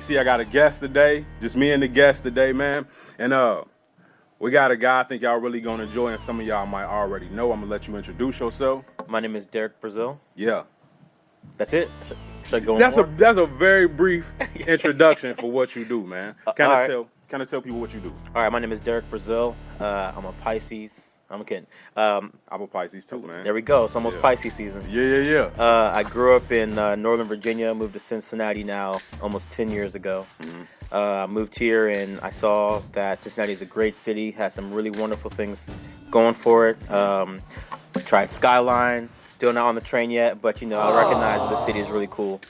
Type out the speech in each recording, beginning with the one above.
You see, I got a guest today, just me and the guest today, man. And we got a guy I think y'all really gonna enjoy, and some of y'all might already know. I'm gonna let you introduce yourself. My name is Derrick Braziel. Yeah. That's it? Should I go That's more? that's a very brief introduction for what you do, man. Kind right. of tell people what you do. All right, my name is Derrick Braziel. I'm a Pisces. I'm kidding. I'm a Pisces too, man. There we go. It's almost Pisces season. Yeah. I grew up in Northern Virginia, moved to Cincinnati now almost 10 years ago. I moved here and I saw that Cincinnati is a great city, has some really wonderful things going for it. Tried Skyline, still not on the train yet, but I recognize that the city is really cool.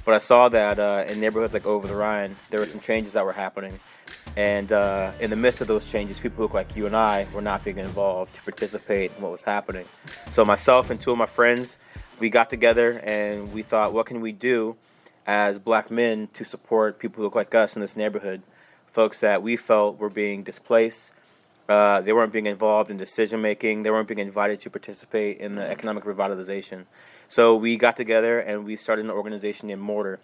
But I saw that in neighborhoods like Over the Rhine, there were some changes that were happening. And in the midst of those changes, people who look like you and I were not being involved to participate in what was happening. So myself and two of my friends, we got together and we thought, what can we do as black men to support people who look like us in this neighborhood, folks that we felt were being displaced. They weren't being involved in decision making. They weren't being invited to participate in the economic revitalization. So we got together and we started an organization named Mortar.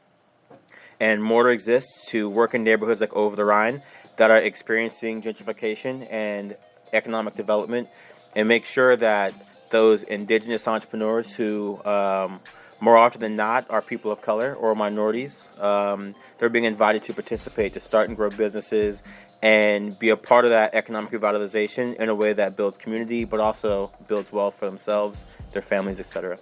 And Mortar exists to work in neighborhoods like Over the Rhine that are experiencing gentrification and economic development, and make sure that those indigenous entrepreneurs who more often than not are people of color or minorities, they're being invited to participate, to start and grow businesses and be a part of that economic revitalization in a way that builds community but also builds wealth for themselves, their families, etc.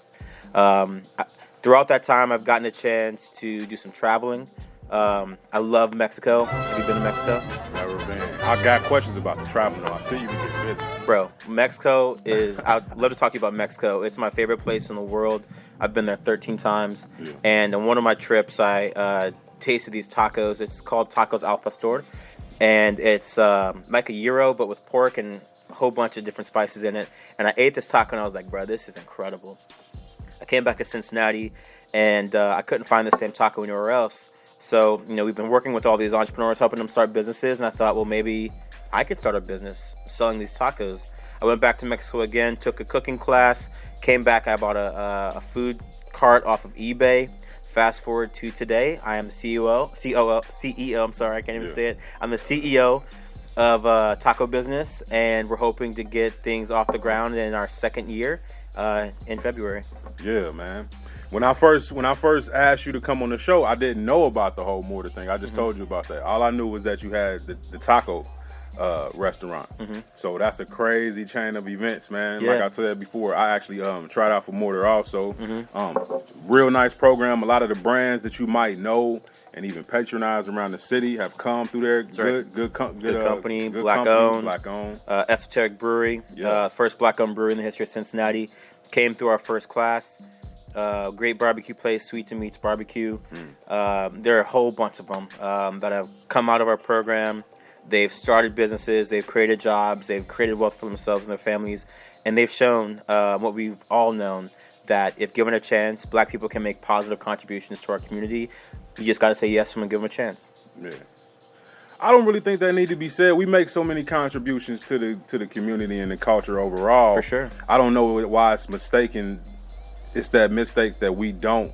Throughout that time, I've gotten a chance to do some traveling. I love Mexico. Have you been to Mexico? Never been. I got questions about the travel though. I see you get busy. Bro, Mexico is, I'd love to talk to you about Mexico. It's my favorite place in the world. I've been there 13 times. Yeah. And on one of my trips, I tasted these tacos. It's called Tacos Al Pastor. And it's like a gyro, but with pork and a whole bunch of different spices in it. And I ate this taco and I was like, bro, this is incredible. I came back to Cincinnati and I couldn't find the same taco anywhere else. So, we've been working with all these entrepreneurs, helping them start businesses. And I thought, well, maybe I could start a business selling these tacos. I went back to Mexico again, took a cooking class, came back. I bought a food cart off of eBay. Fast forward to today, I am the CEO, I'm sorry, I can't even say it. I'm the CEO of Taco Business, and we're hoping to get things off the ground in our second year in February. Yeah, man. When I first asked you to come on the show, I didn't know about the whole Mortar thing. I just told you about that. All I knew was that you had the taco restaurant. So that's a crazy chain of events, man. Yeah. Like I said before, I actually tried out for Mortar also. Real nice program. A lot of the brands that you might know and even patronize around the city have come through there. Good company, good black company, owned. Esoteric Brewery, first black owned brewery in the history of Cincinnati. Came through our first class. Great barbecue place, Sweets and Meats Barbecue. There are a whole bunch of them that have come out of our program. They've started businesses, they've created jobs, they've created wealth for themselves and their families, and they've shown what we've all known, that if given a chance, black people can make positive contributions to our community. You just got to say yes to them and give them a chance. Yeah. I don't really think that need to be said. We make so many contributions to the community and the culture overall. For sure. I don't know why it's mistaken. It's that mistake that we don't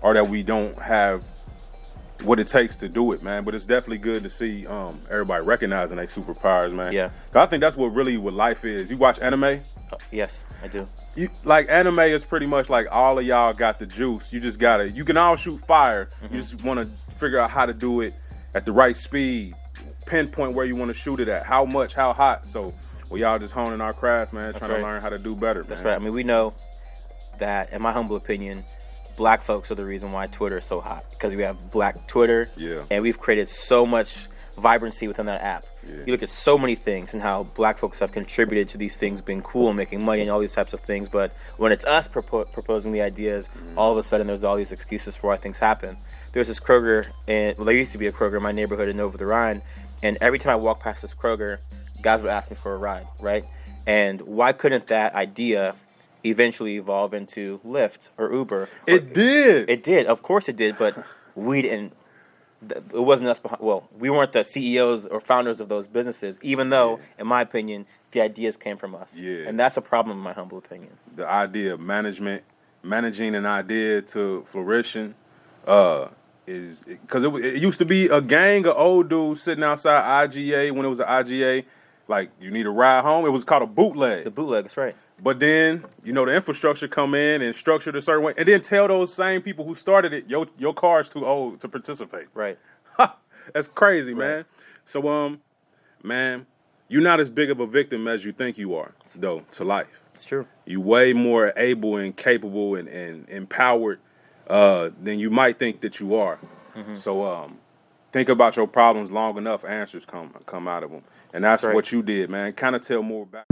have what it takes to do it, man. But it's definitely good to see everybody recognizing their superpowers, man. Yeah. I think that's what life is. You watch anime? Yes, I do. Anime is pretty much like all of y'all got the juice. You can all shoot fire. You just want to figure out how to do it at the right speed, pinpoint where you want to shoot it at, how much, how hot. So we all just honing our crafts, man, trying to learn how to do better, man. That's right. I mean, we know that, in my humble opinion, black folks are the reason why Twitter is so hot, because we have black Twitter, and we've created so much vibrancy within that app. You look at so many things and how black folks have contributed to these things being cool and making money and all these types of things, but when it's us proposing the ideas, all of a sudden there's all these excuses for why things happen. There's this Kroger, there used to be a Kroger in my neighborhood in Over the Rhine, and every time I walk past this Kroger, guys would ask me for a ride, right? And why couldn't that idea eventually evolve into Lyft or Uber? It did. It did. Of course it did, but we didn't. It wasn't us behind. Well, we weren't the CEOs or founders of those businesses, even though, in my opinion, the ideas came from us. Yeah. And that's a problem, in my humble opinion. The idea of managing an idea to fruition, is because it used to be a gang of old dudes sitting outside IGA when it was an IGA. Like, you need a ride home. It was called a bootleg. The bootleg, that's right. But then, the infrastructure come in and structured a certain way, and then tell those same people who started it, your car is too old to participate. Right. That's crazy, man. So, man, you're not as big of a victim as you think you are, though, to life. It's true. You way more able and capable and empowered than you might think that you are. Mm-hmm. So think about your problems long enough, answers come out of them. And that's right. what you did, man. Kind of tell more about